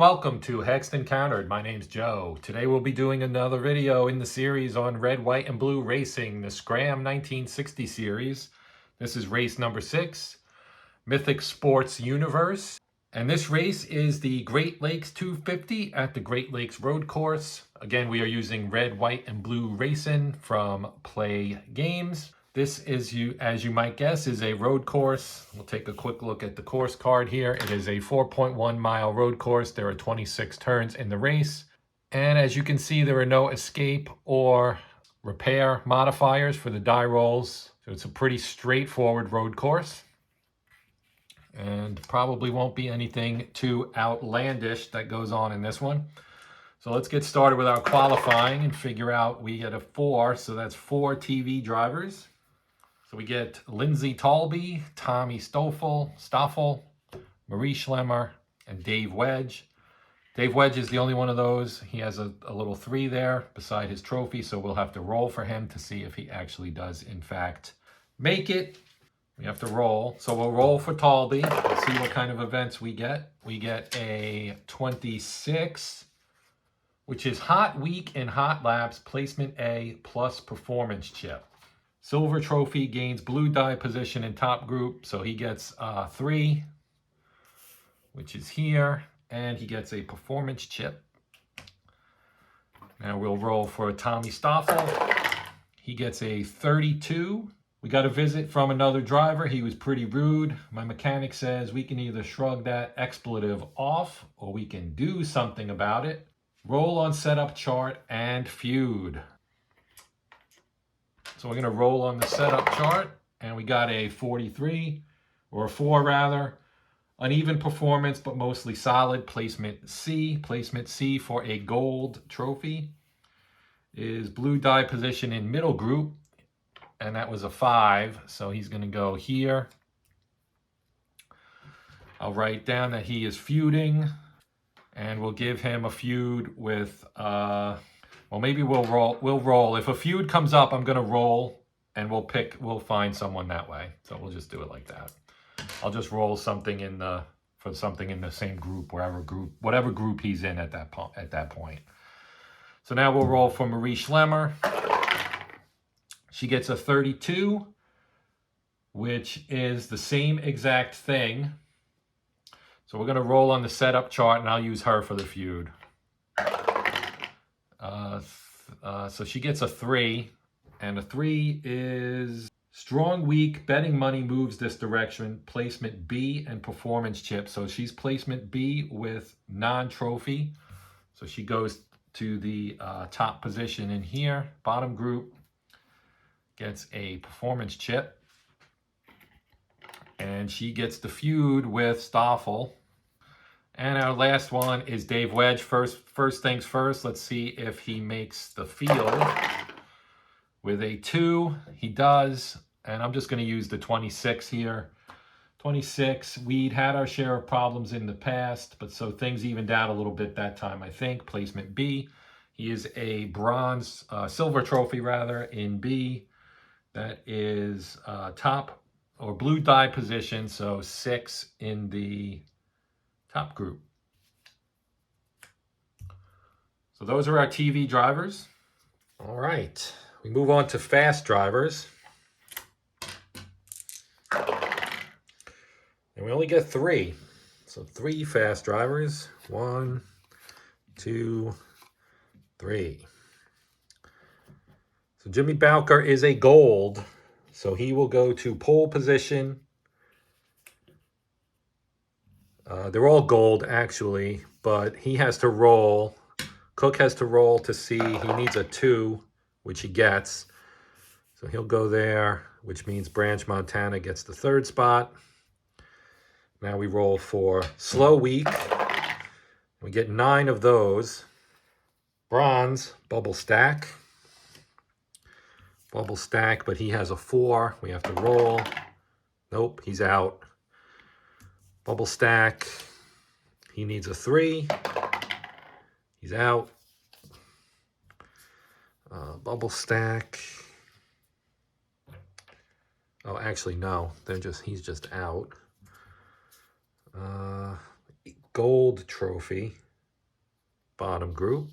welcome to Hexed Encountered. My name's Joe. Today we'll be doing another video in the series on Red, White, and Blue Racing, the SCRAM 1960 series. This is race number 6, Mythic Sports Universe. And this race is the Great Lakes 250 at the Great Lakes Road Course. Again, we are using Red, White, and Blue Racin from Plaay Games. This is, as you might guess, is a road course. We'll take a quick look at the course card here. It is a 4.1 mile road course. There are 26 turns in the race. And as you can see, there are no escape or repair modifiers for the die rolls. So it's a pretty straightforward road course. And probably won't be anything too outlandish that goes on in this one. So let's get started with our qualifying and figure out we get a 4. So that's 4 TV drivers. So we get Lindsay Talby, Tommy Stoffel, Marie Schlemmer, and Dave Wedge. Dave Wedge is the only one of those. He has a little 3 there beside his trophy, so we'll have to roll for him to see if he actually does, in fact, make it. We have to roll. So we'll roll for Talby. Let's see what kind of events we get. We get a 26, which is Hot Week and Hot Laps, Placement A plus Performance Chip. Silver trophy gains blue die position in top group, so he gets 3, which is here, and he gets a performance chip. Now we'll roll for Tommy Stoffel. He gets a 32. We got a visit from another driver. He was pretty rude. My mechanic says we can either shrug that expletive off or we can do something about it. Roll on setup chart and feud. So we're going to roll on the setup chart, and we got a 43, or a 4 rather. Uneven performance, but mostly solid. Placement C. Placement C for a gold trophy is blue die position in middle group, and that was a 5, so he's going to go here. I'll write down that he is feuding, and we'll give him a feud with... well, maybe we'll roll. If a feud comes up, I'm going to roll, and we'll find someone that way. So we'll just do it like that. I'll just roll something for something in the same group, whatever group he's in at that point. So now we'll roll for Marie Schlemmer. She gets a 32, which is the same exact thing. So we're going to roll on the setup chart, and I'll use her for the feud. So she gets a 3, and a 3 is strong week, betting money moves this direction, placement B and performance chip. So she's placement B with non-trophy. So she goes to the top position in here. Bottom group gets a performance chip. And she gets the feud with Stoffel. And our last one is Dave Wedge. First things first, let's see if he makes the field. With a 2, he does. And I'm just going to use the 26 here. 26, we'd had our share of problems in the past, but so things evened out a little bit that time, I think. Placement B. He is a silver trophy rather, in B. That is top or blue die position, so 6 in the top group. So those are our TV drivers. All right, we move on to fast drivers. And we only get 3. So 3 fast drivers. 1, 2, 3. So Jimmy Bowker is a gold. So he will go to pole position. They're all gold, actually, but he has to roll. Cook has to roll to see. He needs a 2, which he gets. So he'll go there, which means Branch Montana gets the 3rd spot. Now we roll for slow week. We get 9 of those. Bronze, Bubble Stack. Bubble Stack, but he has a 4. We have to roll. Nope, he's out. Bubble Stack, he needs a 3. He's out. Bubble Stack. Oh, actually, no. He's just out. Gold trophy. bottom group.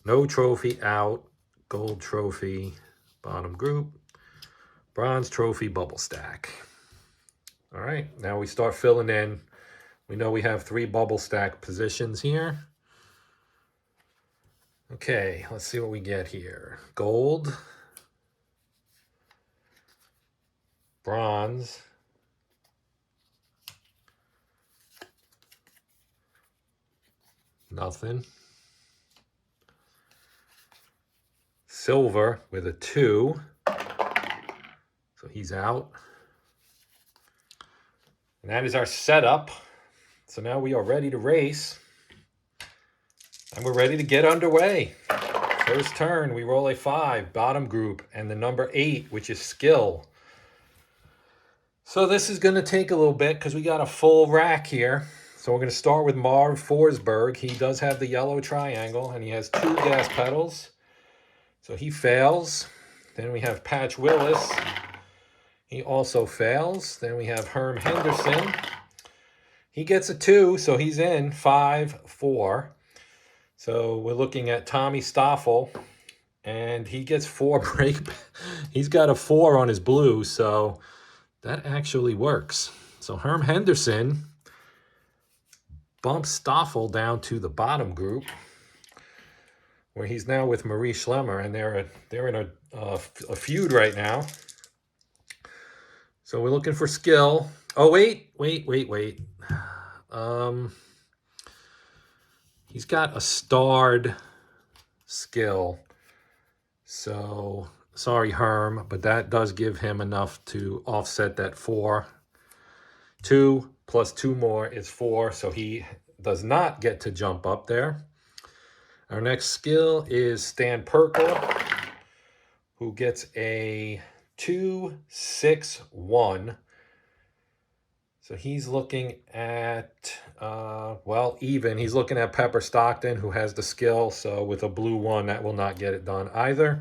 No trophy out, gold trophy, bottom group, bronze trophy, bubble stack. All right, now we start filling in. We know we have 3 bubble stack positions here. Okay, let's see what we get here. Gold, bronze, nothing. Silver with a 2, so he's out. And that is our setup. So now we are ready to race. And we're ready to get underway. First turn, we roll a 5, bottom group, and the number 8, which is skill. So this is going to take a little bit because we got a full rack here. So we're going to start with Marv Forsberg. He does have the yellow triangle, and he has 2 gas pedals. So he fails. Then we have Patch Willis. He also fails. Then we have Herm Henderson. He gets a 2, so he's in 5, 4. So we're looking at Tommy Stoffel, and he gets 4 break. He's got a 4 on his blue, so that actually works. So Herm Henderson bumps Stoffel down to the bottom group, where he's now with Marie Schlemmer, and they're in a feud right now. So we're looking for skill. Oh, wait. He's got a starred skill. So, sorry, Herm, but that does give him enough to offset that 4. 2 plus 2 more is 4, so he does not get to jump up there. Our next skill is Stan Perkel, who gets a 2, 6, 1. So he's looking at, well, even. He's looking at Pepper Stockton, who has the skill. So with a blue 1, that will not get it done either.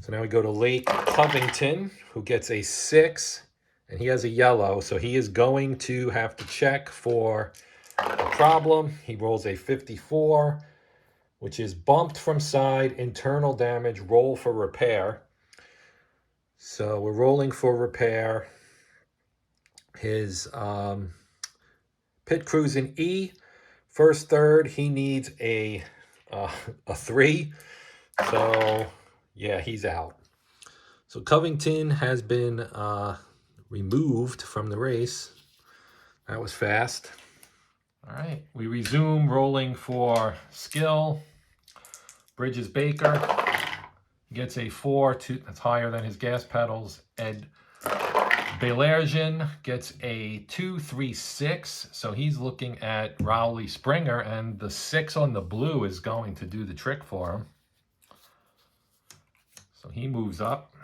So now we go to Lake Covington, who gets a 6, and he has a yellow. So he is going to have to check for a problem. He rolls a 54, which is bumped from side, internal damage, roll for repair. So we're rolling for repair. His pit crews in E, first, third, he needs a 3. So, yeah, he's out. So Covington has been removed from the race. That was fast. All right, we resume rolling for skill. Bridges Baker gets a 4, that's higher than his gas pedals. Ed Belergen gets a 2, 3, 6, so he's looking at Rowley Springer, and the 6 on the blue is going to do the trick for him. So he moves up.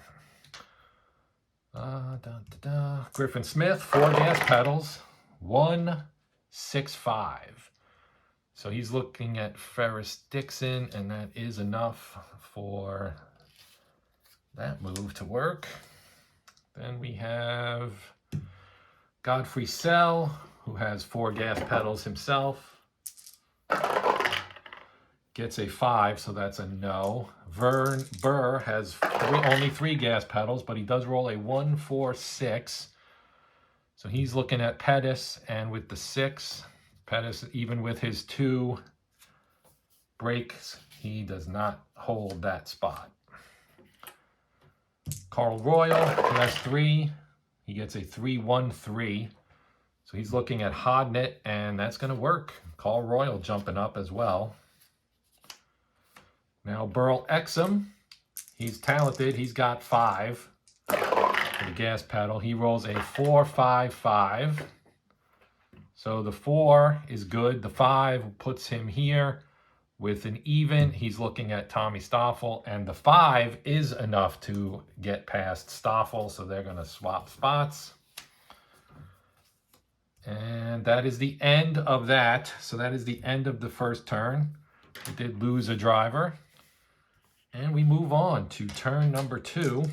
Griffin Smith, 4 gas pedals, 1, 6, 5. So he's looking at Ferris Dixon, and that is enough for that move to work. Then we have Godfrey Sell, who has 4 gas pedals himself. Gets a 5, so that's a no. Vern Burr has only 3 gas pedals, but he does roll a 1, 4, 6. So he's looking at Pettis, and with the 6, Pettis, even with his 2 breaks, he does not hold that spot. Carl Royal, who has 3, he gets a 3, 1, 3. So he's looking at Hodnett, and that's going to work. Carl Royal jumping up as well. Now Burl Exum, he's talented. He's got 5 for the gas pedal. He rolls a 4, 5, 5. So the 4 is good. The 5 puts him here. With an even, he's looking at Tommy Stoffel, and the 5 is enough to get past Stoffel, so they're going to swap spots. And that is the end of that. So that is the end of the first turn. We did lose a driver. And we move on to turn number 2.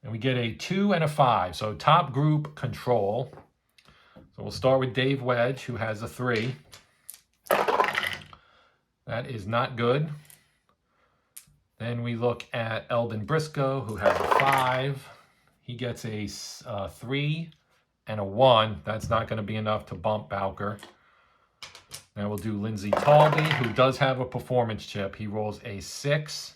And we get a 2 and a 5. So top group control. So we'll start with Dave Wedge, who has a 3. That is not good. Then we look at Eldon Briscoe, who has a 5. He gets a 3 and a 1. That's not going to be enough to bump Bowker. Now we'll do Lindsay Talby, who does have a performance chip. He rolls a 6,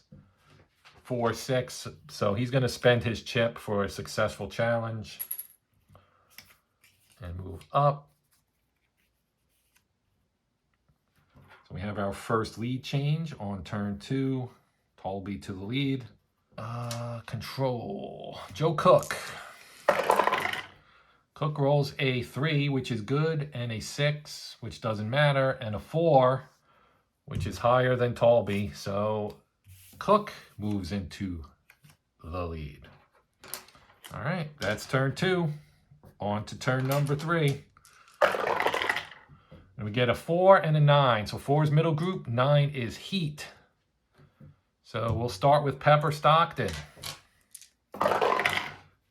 4, 6. So he's going to spend his chip for a successful challenge. And move up. So we have our first lead change on turn 2. Talby to the lead. Control. Joe Cook. Cook rolls a 3, which is good, and a 6, which doesn't matter, and a 4, which is higher than Talby. So Cook moves into the lead. All right, that's turn 2. On to turn number 3. And we get a 4 and a 9. So 4 is middle group, 9 is heat. So we'll start with Pepper Stockton.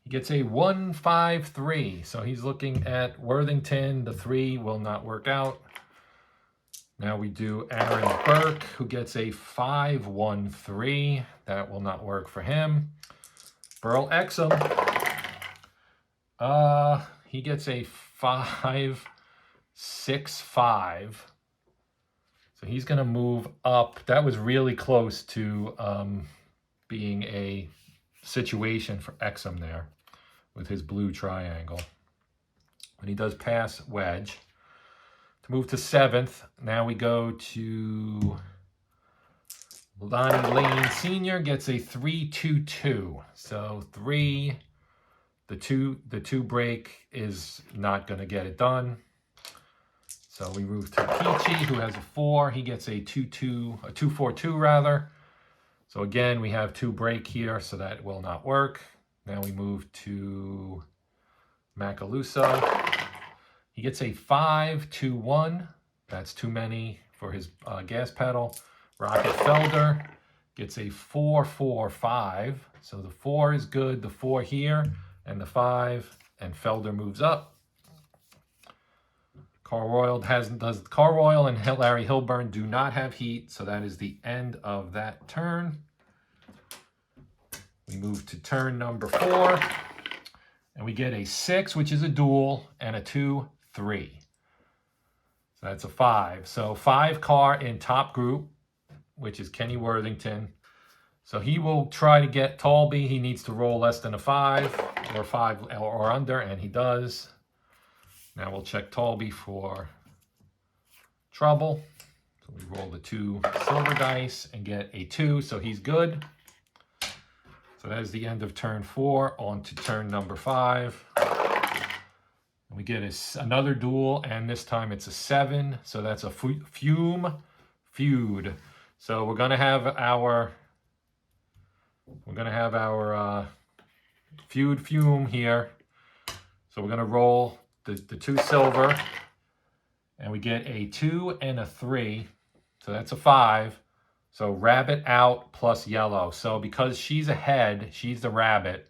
He gets a 1, 5, 3. So he's looking at Worthington. The 3 will not work out. Now we do Aaron Burke, who gets a 5, 1, 3. That will not work for him. Burl Exum. He gets a 5, 6, 5. So he's going to move up. That was really close to being a situation for Exum there with his blue triangle. But he does pass Wedge. To move to 7th, now we go to Lonnie Lane Sr. gets a 3, 2, 2. So 3, the two break is not going to get it done. So we move to Peachy, who has a 4. He gets a 2, 4, 2 rather. So again, we have 2 break here, so that will not work. Now we move to Macaluso. He gets a 5, 2, 1. That's too many for his gas pedal. Rocket Felder gets a 4, 4, 5. So the 4 is good, the 4 here, and the 5, and Felder moves up. Carl Royal and Larry Hilburn do not have heat, so that is the end of that turn. We move to turn number 4, and we get a 6, which is a duel, and a 2, 3. So that's a 5. So 5 car in top group, which is Kenny Worthington. So he will try to get Talby. He needs to roll less than a 5 or 5 or under, and he does. Now we'll check Talby for trouble. So we roll the 2 silver dice and get a 2, so he's good. So that is the end of turn 4. On to turn number 5. And we get another duel, and this time it's a 7. So that's a feud. So we're gonna have our fume here. So we're gonna roll the 2 silver, and we get a 2 and a 3, so that's a 5. So rabbit out plus yellow. So because she's ahead, she's the rabbit.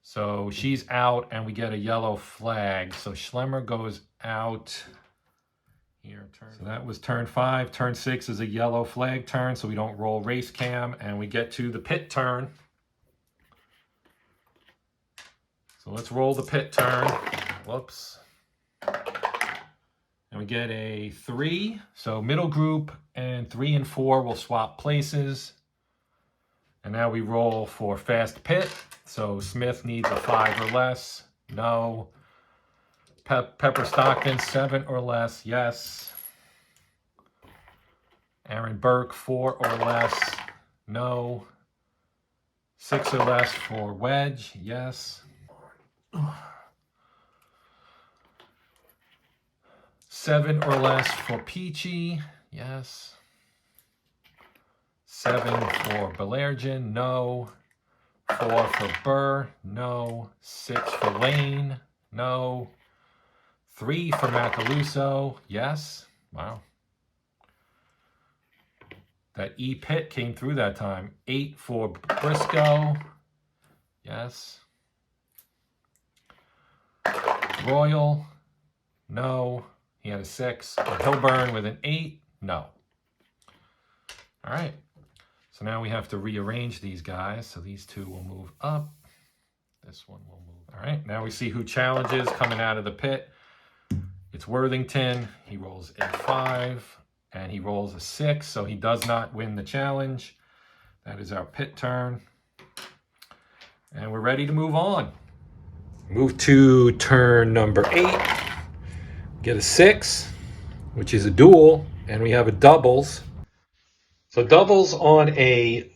So she's out, and we get a yellow flag. So Schlemmer goes out here. So that was turn 5. Turn 6 is a yellow flag turn, so we don't roll race cam, and we get to the pit turn. So let's roll the pit turn. Whoops. And we get a 3. So middle group and 3 and 4 will swap places. And now we roll for fast pit. So Smith needs a 5 or less. No. Pepper Stockton, 7 or less. Yes. Aaron Burke, 4 or less. No. 6 or less for Wedge. Yes. 7 or less for Peachy, yes. 7 for Belergen, no. 4 for Burr, no. 6 for Lane, no. 3 for Macaluso, yes. Wow. That E-Pit came through that time. 8 for Briscoe, yes. Royal, no. He had a 6. Hilburn with an 8, no. All right. So now we have to rearrange these guys. So these two will move up. This one will move. All right. Now we see who challenges coming out of the pit. It's Worthington. He rolls a 5 and he rolls a 6. So he does not win the challenge. That is our pit turn. And we're ready to move on. Move to turn number 8. Get a 6, which is a duel, and we have a doubles. So doubles on a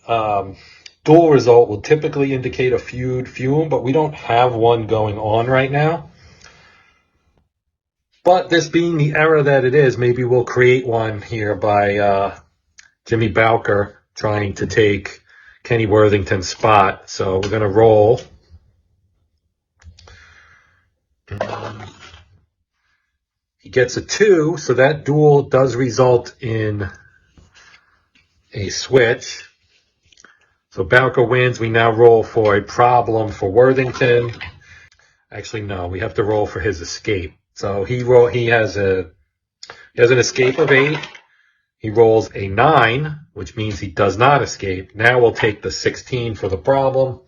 duel result will typically indicate a feud fume, but we don't have one going on right now. But this being the era that it is, maybe we'll create one here by Jimmy Bowker trying to take Kenny Worthington's spot. So we're going to roll. He gets a 2, so that duel does result in a switch. So Bowker wins. We now roll for a problem for Worthington. Actually, no, we have to roll for his escape. So he has an escape of 8. He rolls a 9, which means he does not escape. Now we'll take the 16 for the problem,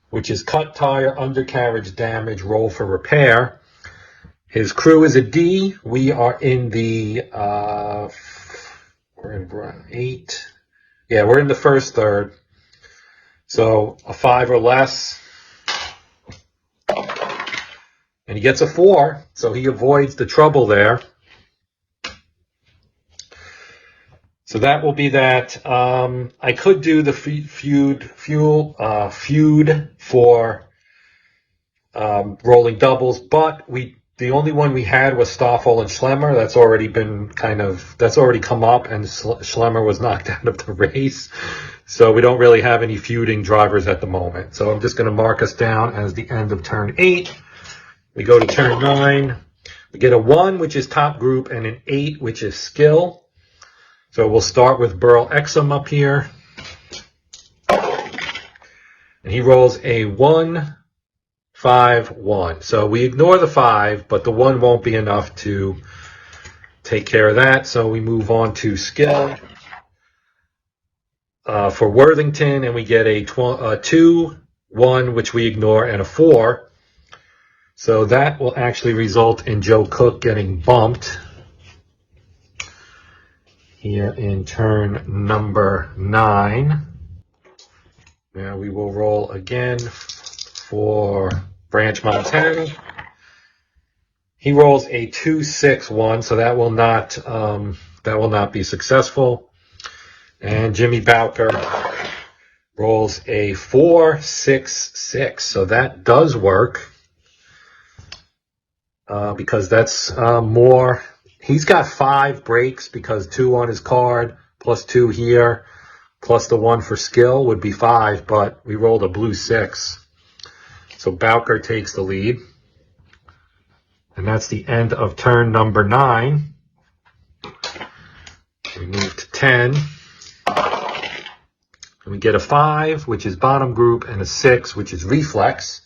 which is cut tire, undercarriage damage, roll for repair. His crew is a D. We are in the, we're in 8. Yeah, we're in the first third. So a 5 or less. And he gets a 4, so he avoids the trouble there. So that will be that. I could do the feud for rolling doubles, but the only one we had was Stoffel and Schlemmer. That's already come up, and Schlemmer was knocked out of the race. So we don't really have any feuding drivers at the moment. So I'm just going to mark us down as the end of turn 8. We go to turn 9. We get a 1, which is top group, and an 8, which is skill. So we'll start with Burl Exum up here. And he rolls a 1, 5, 1. So we ignore the 5, but the 1 won't be enough to take care of that. So we move on to skill for Worthington, and we get a 2, 1, which we ignore, and a 4. So that will actually result in Joe Cook getting bumped here in turn number 9. Now we will roll again for Branch Montana. He rolls a 2, 6, 1, so that will not be successful. And Jimmy Bowker rolls a 4, 6, 6, so that does work. Because that's more. He's got 5 breaks because 2 on his card, plus 2 here, plus the 1 for skill would be 5, but we rolled a blue 6. So Bowker takes the lead. And that's the end of turn number 9. We move to 10. And we get a 5, which is bottom group, and a 6, which is reflex.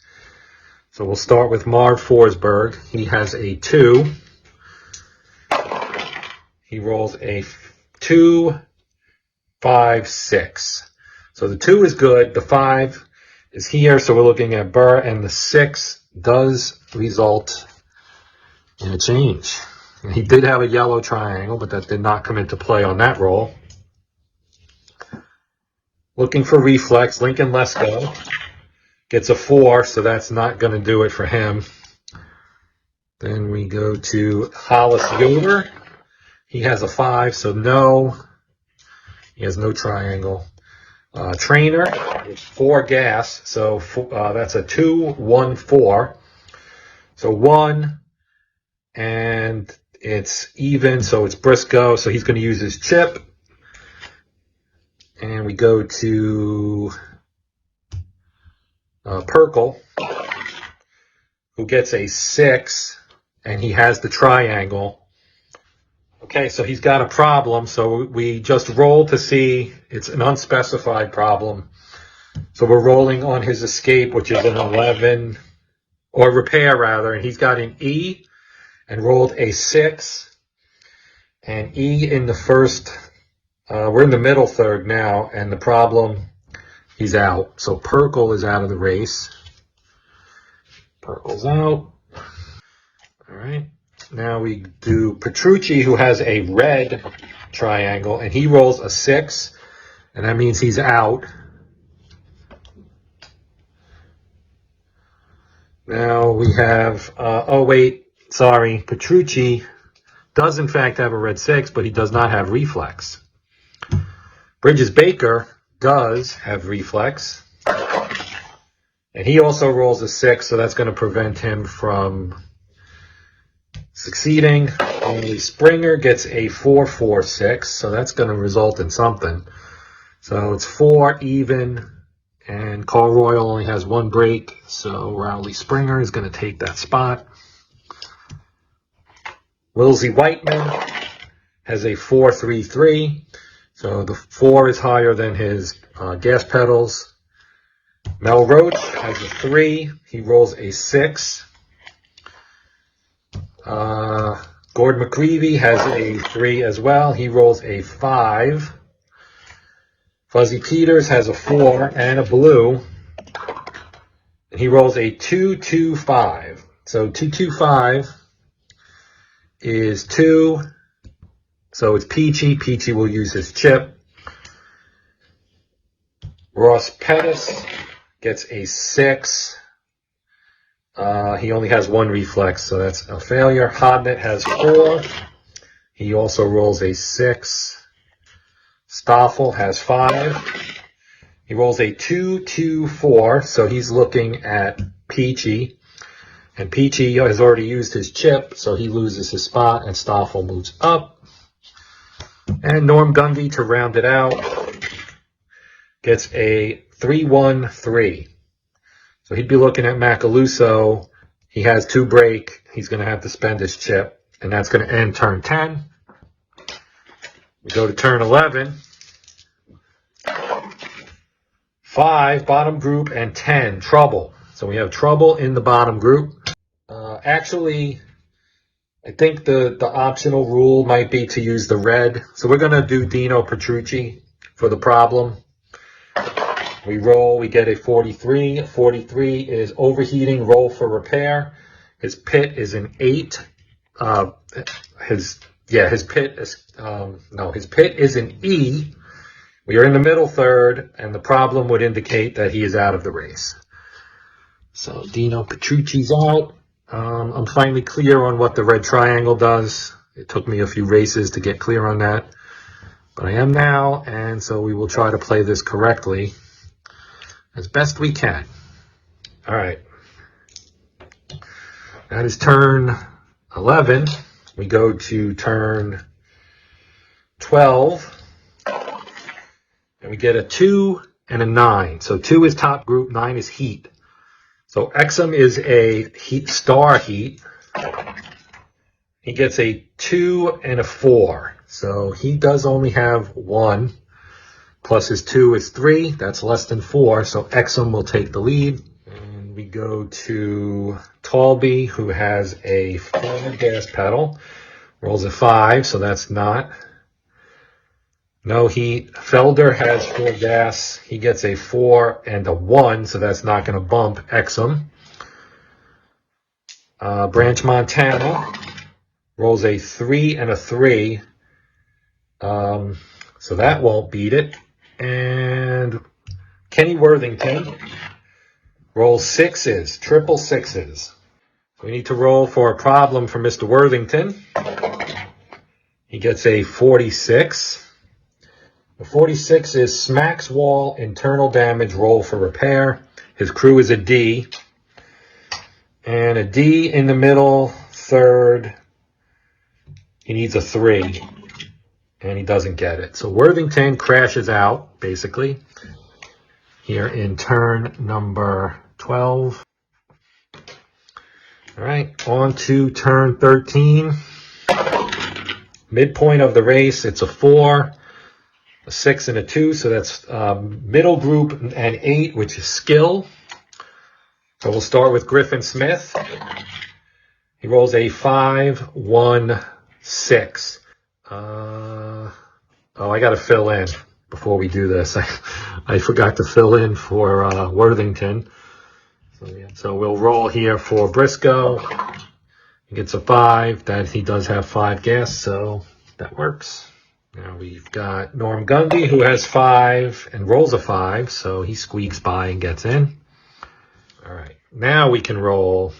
So we'll start with Marv Forsberg. He has a 2. He rolls a 2, 5, 6. So the 2 is good. The 5 is here. So we're looking at Burr, and the 6 does result in a change. And he did have a yellow triangle, but that did not come into play on that roll. Looking for reflex, Lincoln Lesko gets a 4, so that's not going to do it for him. Then we go to Hollis Yoder. He has a 5, so no. He has no triangle. Trainer, 4 gas, so that's a 2, 1, 4. So 1, and it's even, so it's Briscoe, so he's going to use his chip. And we go to Perkle, who gets a 6, and he has the triangle. Okay, so he's got a problem, so we just roll to see. It's an unspecified problem. So we're rolling on his escape, which is an 11, or repair rather, and he's got an E and rolled a 6. And E in the first, we're in the middle third now, and the problem, he's out. So Purple is out of the race. Purple's out. All right. Now we do Petrucci, who has a red triangle, and he rolls a 6, and that means he's out. Now we have, oh wait, sorry, Petrucci does in fact have a red 6, but he does not have reflex. Bridges Baker does have reflex, and he also rolls a 6, so that's going to prevent him from succeeding. Only Springer gets a 4-4-6, so that's going to result in something. So it's 4 even, and Carl Royal only has 1 break, so Rowley Springer is going to take that spot. Wilsey Whiteman has a 4-3-3, so the 4 is higher than his gas pedals. Mel Roach has a 3, he rolls a 6. Gord McGreevy has a 3 as well, he rolls a 5. Fuzzy Peters has a 4 and a blue, and he rolls a 2-2-5. So 2-2-5 is 2, so it's Peachy. Peachy will use his chip. Ross Pettis gets a 6. He only has 1 reflex, so that's a failure. Hodnett has 4. He also rolls a 6. Stoffel has 5. He rolls a 2-2-4, so he's looking at Peachy. And Peachy has already used his chip, so he loses his spot, and Stoffel moves up. And Norm Gundy, to round it out, gets a 3-1-3. So he'd be looking at Macaluso. He has 2 break. He's going to have to spend his chip, and that's going to end turn 10. We go to turn 11. 5, bottom group, and 10, trouble. So we have trouble in the bottom group. Actually, I think the optional rule might be to use the red. So we're going to do Dino Petrucci for the problem. We roll, we get a 43. 43 is overheating, roll for repair. His pit is an 8. His pit is an E. We are in the middle third, and the problem would indicate that he is out of the race. So Dino Petrucci's out. I'm finally clear on what the red triangle does. It took me a few races to get clear on that, but I am now, and so we will try to play this correctly as best we can. All right. That is turn 11. We go to turn 12. And we get a 2 and a 9. So 2 is top group, 9 is heat. So Exum is a star heat. He gets a 2 and a 4. So he does only have 1. Plus his 2 is 3. That's less than 4. So Exum will take the lead. And we go to Talby, who has a 4 gas pedal. Rolls a 5, so that's not. No heat. Felder has 4 gas. He gets a 4 and a 1, so that's not going to bump Exum. Branch Montana rolls a 3 and a 3, so that won't beat it. And Kenny Worthington rolls 6s, triple 6s. We need to roll for a problem for Mr. Worthington. He gets a 46. The 46 is smacks wall, internal damage, roll for repair. His crew is a D. And a D in the middle, third. He needs a 3. And he doesn't get it. So Worthington crashes out, basically, here in turn number 12. All right, on to turn 13. Midpoint of the race, it's a 4. A 6 and a 2, so that's middle group and 8, which is skill. So we'll start with Griffin Smith. He rolls a 5, 1, 6. Oh, I got to fill in before we do this. I forgot to fill in for Worthington. So we'll roll here for Briscoe. He gets a 5. That he does have 5 gas, so that works. Now we've got Norm Gundy, who has 5 and rolls a 5, so he squeaks by and gets in. All right, now we can roll.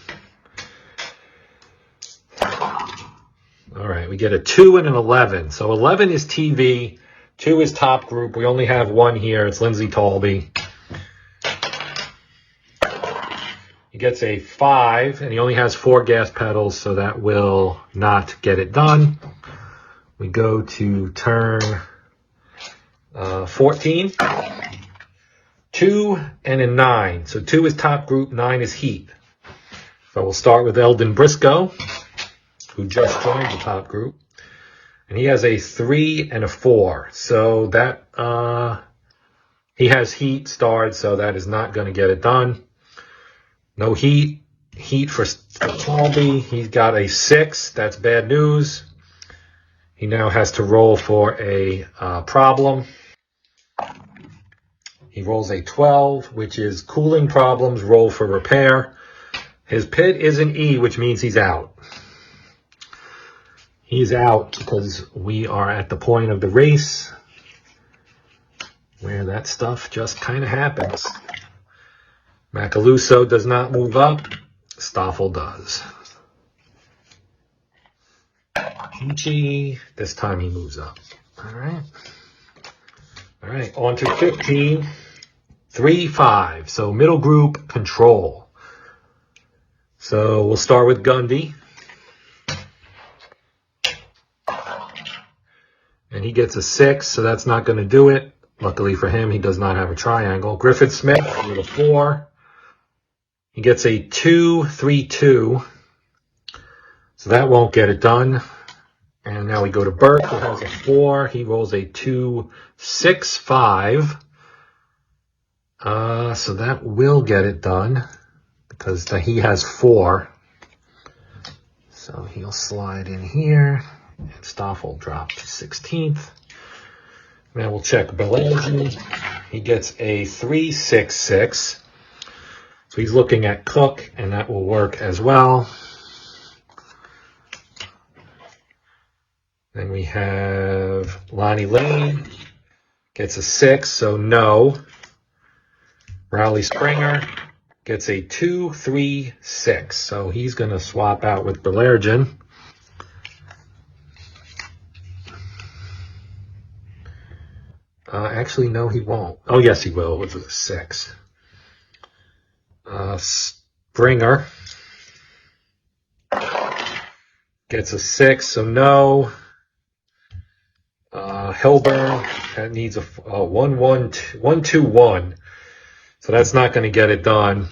All right, we get a 2 and an 11. So 11 is TV, 2 is top group. We only have 1 here. It's Lindsay Talby. He gets a 5, and he only has 4 gas pedals, so that will not get it done. We go to turn 14. 2 and a 9. So 2 is top group, 9 is heat. So we'll start with Eldon Briscoe, who just joined the top group. And he has a 3 and a 4. So that he has heat starred, so that is not going to get it done. No heat. Heat for Talby. He's got a 6. That's bad news. He now has to roll for a problem. He rolls a 12, which is cooling problems, roll for repair. His pit is an E, which means he's out. He's out because we are at the point of the race where that stuff just kind of happens. Macaluso does not move up. Stoffel does. Peachy, this time he moves up. All right. All right, on to 15. 3, 5. So middle group control. So we'll start with Gundy. And he gets a 6, so that's not going to do it. Luckily for him, he does not have a triangle. Griffin Smith with a 4. He gets a 2, 3, 2. So that won't get it done. And now we go to Burke, who has a 4. He rolls a 2, 6, 5. So that will get it done because he has 4. So he'll slide in here. And Stoffel drop to 16th. Now we'll check Bellagio. He gets a 3, 6, 6. So he's looking at Cook, and that will work as well. Then we have Lonnie Lane. Gets a 6, so no. Rowley Springer gets a 2, 3, 6. So he's going to swap out with Belergen. Actually, no, he won't. Oh, yes, he will with a 6. Springer gets a 6, so no. Hilburn, that needs a 1, 1, 1, 2, 1. So that's not going to get it done.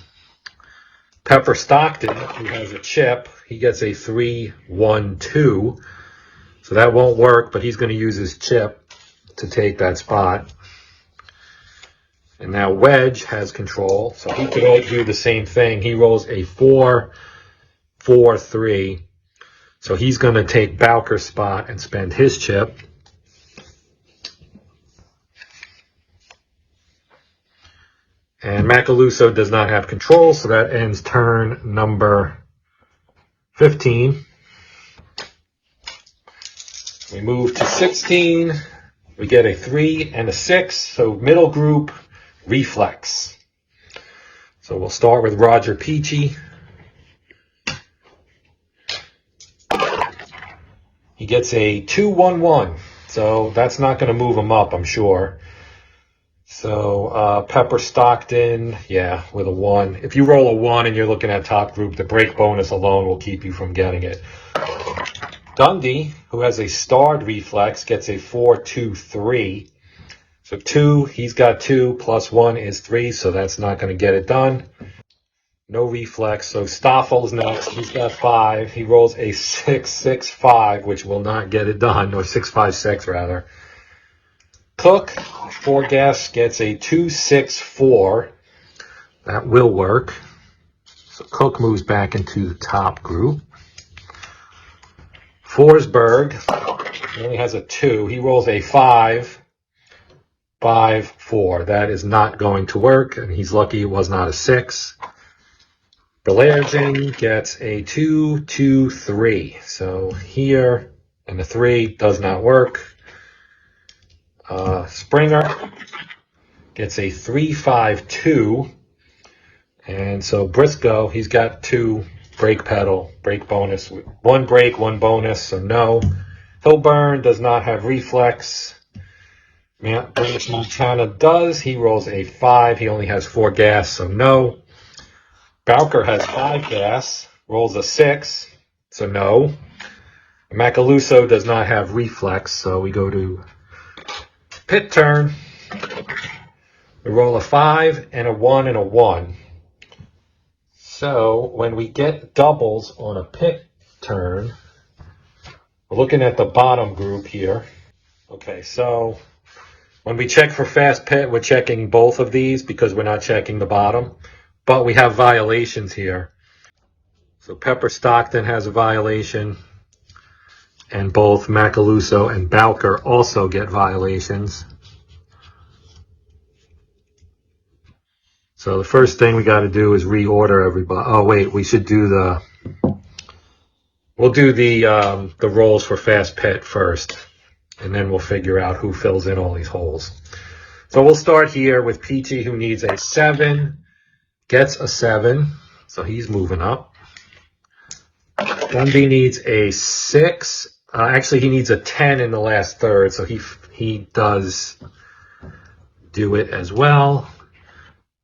Pepper Stockton, who has a chip, he gets a 3, 1, 2. So that won't work, but he's going to use his chip to take that spot. And now Wedge has control, so he could do the same thing. He rolls a 4, 4, 3. So he's going to take Bowker's spot and spend his chip. And Macaluso does not have control, so that ends turn number 15. We move to 16. We get a 3 and a 6, so middle group reflex. So we'll start with Roger Peachy. He gets a 2, 1, 1, so that's not going to move him up, I'm sure. So Pepper Stockton, yeah, with a 1. If you roll a 1 and you're looking at top group, the break bonus alone will keep you from getting it. Dundee, who has a starred reflex, gets a 4, 2, 3. So 2, he's got 2, plus 1 is 3, so that's not going to get it done. No reflex, so Stoffel's next. He's got 5. He rolls a 6, 6, 5, which will not get it done, or 6, 5, 6 rather. Cook, 4 gas, gets a 2, 6, 4. That will work. Cook moves back into the top group. Forsberg, he only has a 2. He rolls a 5, 5, 4. That is not going to work, and he's lucky it was not a 6. Blue Racin gets a 2, 2, 3. So here, and the 3 does not work. Springer gets a 3, 5, 2. And so Briscoe, he's got 2 brake pedal, brake bonus. 1 brake, 1 bonus, so no. Hilburn does not have reflex. British Montana does. He rolls a 5. He only has 4 gas, so no. Bowker has 5 gas, rolls a 6, so no. Macaluso does not have reflex, so we go to pit turn. We roll a 5 and a 1 and a 1. So when we get doubles on a pit turn, we're looking at the bottom group here. Okay, so when we check for fast pit, we're checking both of these because we're not checking the bottom. But we have violations here. So Pepper Stockton has a violation, and both Macaluso and Bowker also get violations. So the first thing we got to do is reorder everybody. Oh wait, we should do we'll do the rolls for fast pit first, and then we'll figure out who fills in all these holes. So we'll start here with Peachy, who needs a 7. Gets a 7, so he's moving up. Gumby needs a 6. Actually, he needs a 10 in the last third, so he does do it as well.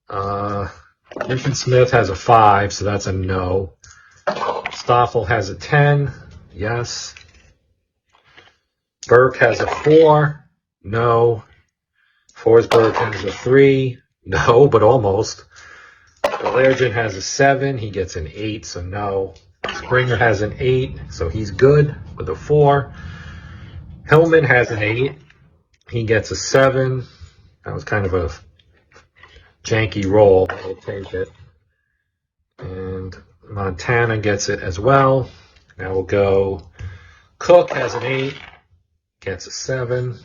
Griffin Smith has a 5, so that's a no. Stoffel has a 10, yes. Burke has a 4, no. Forsberg has a 3, no, but almost. Allergen has a 7, he gets an 8, so no. Springer has an 8, so he's good with a 4. Hillman has an 8, he gets a 7. That was kind of a janky roll, but we'll take it. And Montana gets it as well. Now we'll go. Cook has an 8, gets a 7.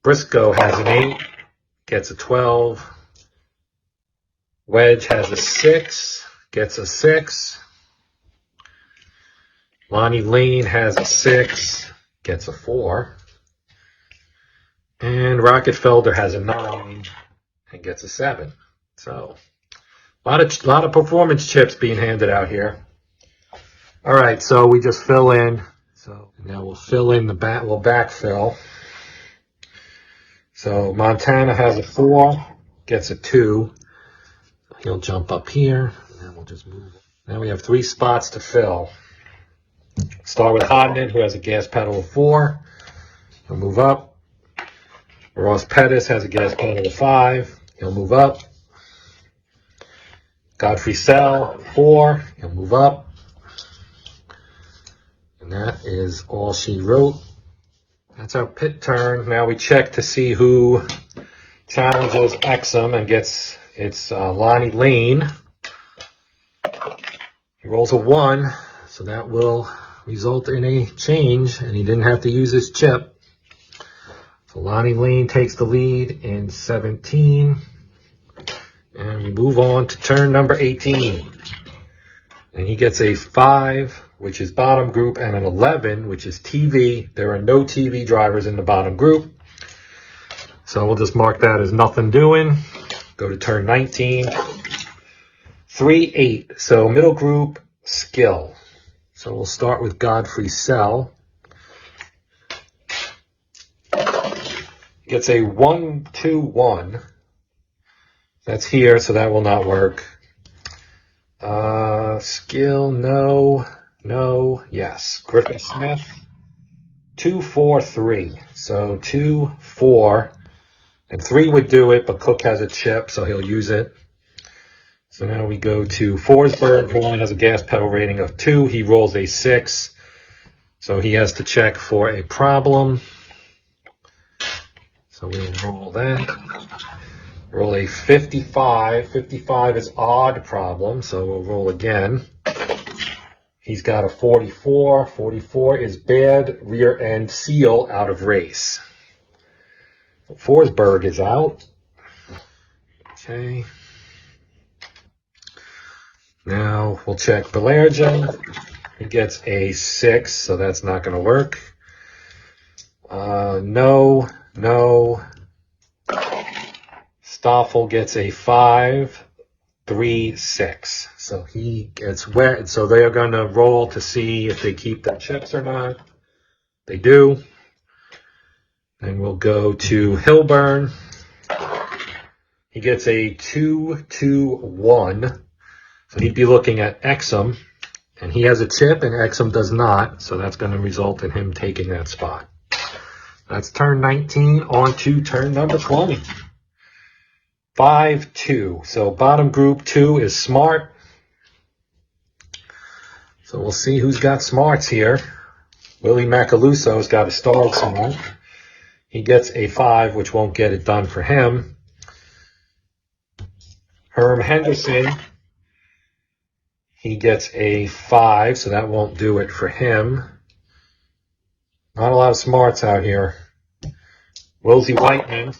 Briscoe has an 8, gets a 12. Wedge has a 6, gets a 6. Lonnie Lane has a 6, gets a 4. And Rockefelder has a 9 and gets a 7. So a lot of performance chips being handed out here. All right, so we just fill in. So now we'll fill in we'll backfill. So Montana has a 4, gets a 2. He'll jump up here, and then we'll just move. Now we have 3 spots to fill. Start with Hodman, who has a gas pedal of 4. He'll move up. Ross Pettis has a gas pedal of 5. He'll move up. Godfrey Sell, 4. He'll move up. And that is all she wrote. That's our pit turn. Now we check to see who challenges Exum and gets... It's Lonnie Lane. He rolls a 1, so that will result in a change, and he didn't have to use his chip. So Lonnie Lane takes the lead in 17. And we move on to turn number 18. And he gets a 5, which is bottom group, and an 11, which is TV. There are no TV drivers in the bottom group. So we'll just mark that as nothing doing. Go to turn 19. 3, 8. So middle group, skill. So we'll start with Godfrey Sell. Gets a 1, 2, 1. That's here, so that will not work. Skill, no, no, yes. Griffin Smith, 2, 4, 3. So 2, 4, and 3 would do it, but Cook has a chip, so he'll use it. So now we go to Forsberg, who only has a gas pedal rating of 2. He rolls a 6, so he has to check for a problem. So we'll roll that. Roll a 55. 55 is odd problem, so we'll roll again. He's got a 44. 44 is bad rear end seal out of race. Forsberg is out. Okay. Now we'll check Bellergen. He gets a 6, so that's not going to work. No. Stoffel gets a 5, 3, 6. So he gets wet. So they are going to roll to see if they keep their chips or not. They do. And we'll go to Hilburn. He gets a 2, 2, 1. So he'd be looking at Exum. And he has a chip and Exum does not. So that's going to result in him taking that spot. That's turn 19. On to turn number 20. 5, 2. So bottom group 2 is smart. So we'll see who's got smarts here. Willie Macaluso's got a star smart. He gets a 5, which won't get it done for him. Herm Henderson, he gets a 5, so that won't do it for him. Not a lot of smarts out here. Wilsey Whiteman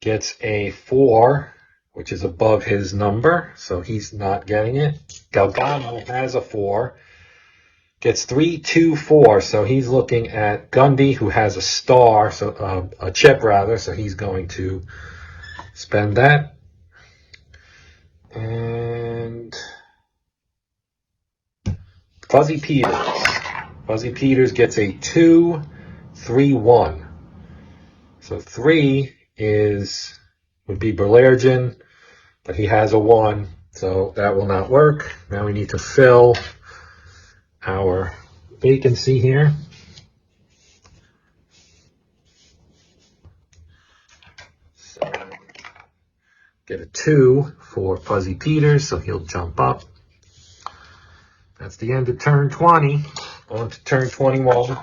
gets a 4, which is above his number, so he's not getting it. Galgano has a 4. Gets 3, 2, 4, so he's looking at Gundy, who has a star, so a chip rather, so he's going to spend that. And Fuzzy Peters. Fuzzy Peters gets a 2, 3, 1. So 3 would be Berlergen, but he has a 1, so that will not work. Now we need to fill our vacancy here. So get a 2 for Fuzzy Peters, so he'll jump up. That's the end of turn 20. On to turn 21.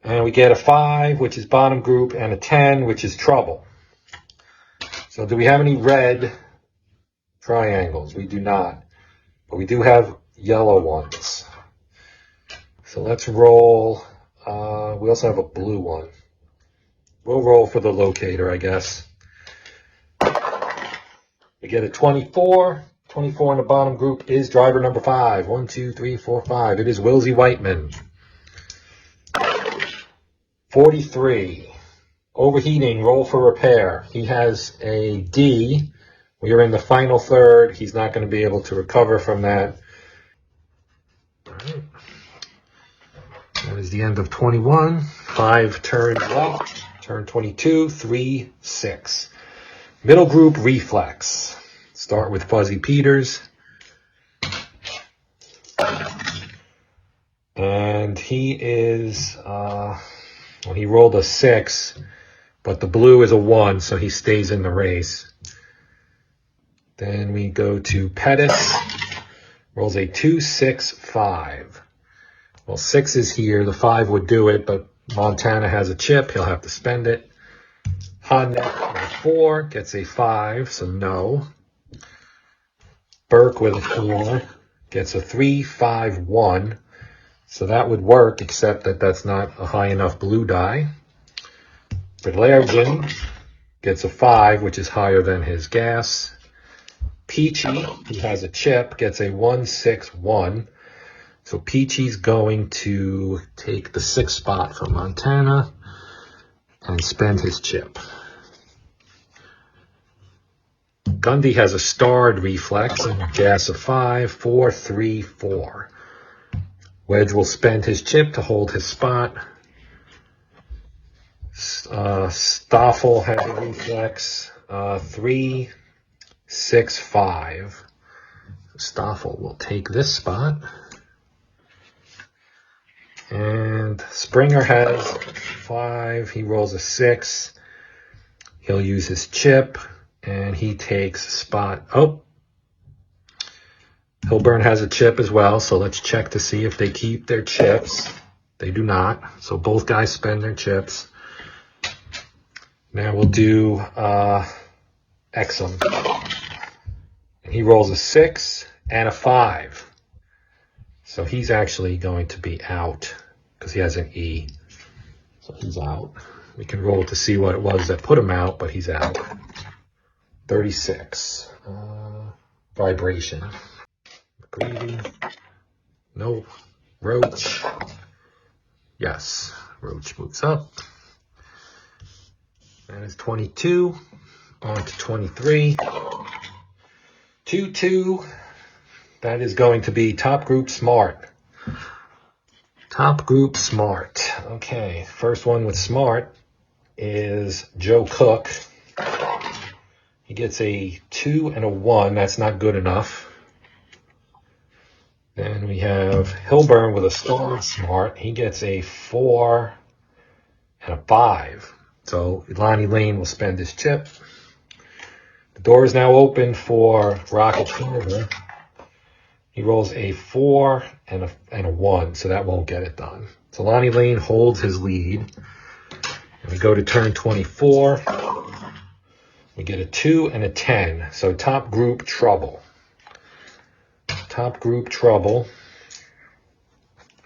And we get a 5, which is bottom group, and a 10, which is trouble. So do we have any red triangles? We do not. But we do have yellow ones. So let's roll. We also have a blue one. We'll roll for the locator, I guess. We get a 24. 24 in the bottom group is driver number 5. 1, 2, 3, 4, 5. It is Wilsey Whiteman. 43. Overheating, roll for repair. He has a D. We are in the final third. He's not going to be able to recover from that. All right. That is the end of 21. 5 turns left. Turn 22, 3, 6. Middle group reflex. Start with Fuzzy Peters. And he is, he rolled a 6, but the blue is a 1, so he stays in the race. Then we go to Pettis. Rolls a 2, 6, 5. Well, 6 is here. The 5 would do it, but Montana has a chip. He'll have to spend it. Honnet with a 4 gets a 5, so no. Burke with a 4 gets a 3, 5, 1. So that would work, except that that's not a high enough blue die. Berlergen gets a 5, which is higher than his gas. Peachy, who has a chip, gets a 1, 6, 1. So Peachy's going to take the 6th spot from Montana and spend his chip. Gundy has a starred reflex and a gas of 5, 4, 3, 4. Wedge will spend his chip to hold his spot. Stoffel has a reflex, 3, 6, 5. Stoffel will take this spot. And Springer has 5. He rolls a 6. He'll use his chip, and he takes spot. Oh, Hilburn has a chip as well, so let's check to see if they keep their chips. They do not, so both guys spend their chips. Now we'll do Exum. And he rolls a 6 and a 5. So he's actually going to be out because he has an E. So he's out. We can roll to see what it was that put him out, but he's out. 36. Vibration. Greedy. No. Roach. Yes. Roach moves up. That is 22. On to 23. 2-2. That is going to be Top Group Smart. Top Group Smart. Okay, first one with Smart is Joe Cook. He gets a 2 and a 1. That's not good enough. Then we have Hilburn with a Star Smart. He gets a 4 and a 5. So Lonnie Lane will spend his chip. The door is now open for Rocket Canada. He rolls a 4 and a 1, so that won't get it done. So Lonnie Lane holds his lead. And we go to turn 24. We get a 2 and a 10. So top group trouble. Top group trouble.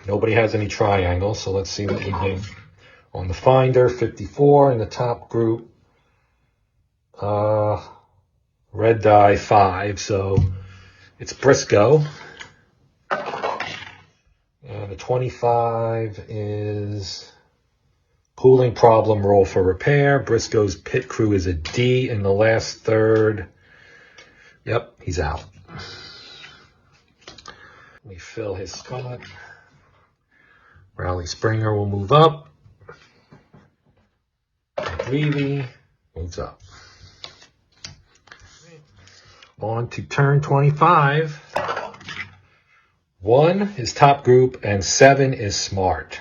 Nobody has any triangles, so let's see what we do. On the Finder, 54 in the top group. Red die 5, so it's Briscoe. And the 25 is Cooling Problem, Roll for Repair. Briscoe's Pit Crew is a D in the last third. Yep, he's out. We fill his spot. Rowley Springer will move up. Levy moves up. On to turn 25. 1 is top group and 7 is smart.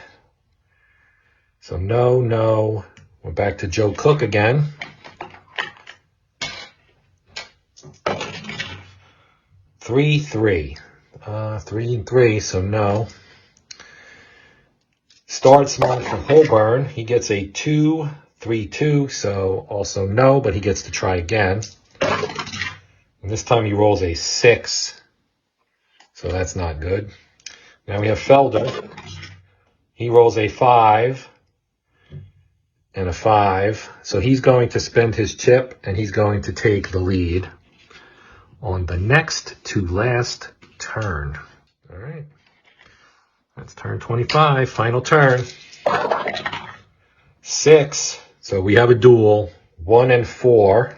So no. We're back to Joe Cook again. 3, 3. 3 and 3, so no. Start smart from Hilburn. He gets a 2, 3, 2, so also no, but he gets to try again. And this time he rolls a 6, so that's not good. Now we have Felder. He rolls a 5 and a 5, so he's going to spend his chip and he's going to take the lead on the next to last turn. All right, that's turn 25, final turn. 6, so we have a duel. 1 and 4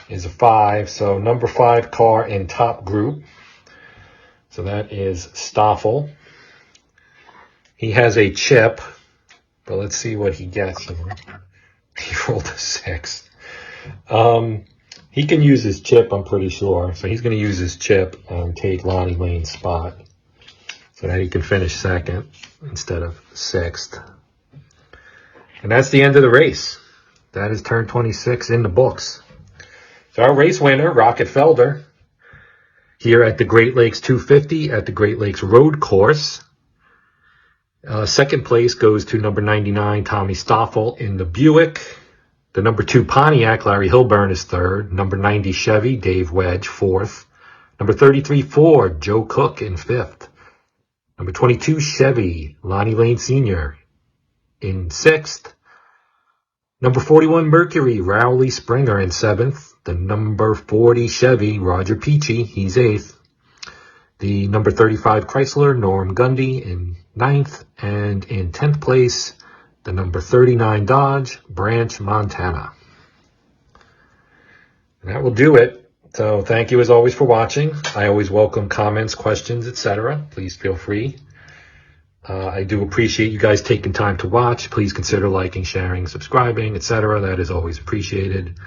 is a 5, so number 5 car in top group. So that is Stoffel. He has a chip, but let's see what he gets here. He rolled a 6. He can use his chip, I'm pretty sure. So he's going to use his chip and take Lonnie Lane's spot so that he can finish second instead of 6th. And that's the end of the race. That is turn 26 in the books. So our race winner, Rocket Felder, here at the Great Lakes 250 at the Great Lakes Road Course. Second place goes to number 99, Tommy Stoffel in the Buick. The number 2 Pontiac, Larry Hilburn, is third. Number 90 Chevy, Dave Wedge, fourth. Number 33 Ford, Joe Cook in fifth. Number 22 Chevy, Lonnie Lane Sr. in sixth. Number 41 Mercury, Rowley Springer in seventh. The number 40 Chevy, Roger Peachy, he's eighth. The number 35 Chrysler, Norm Gundy in ninth. And in 10th place, the number 39 Dodge, Branch Montana. And that will do it. So thank you as always for watching. I always welcome comments, questions, etc. Please feel free. I do appreciate you guys taking time to watch. Please consider liking, sharing, subscribing, etc. That is always appreciated.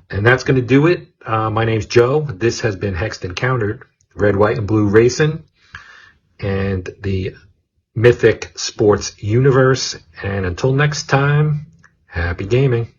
And that's going to do it. My name's Joe. This has been Hexed Encountered, Red, White, and Blue Racin', and the Mythic Sports Universe. And until next time, happy gaming.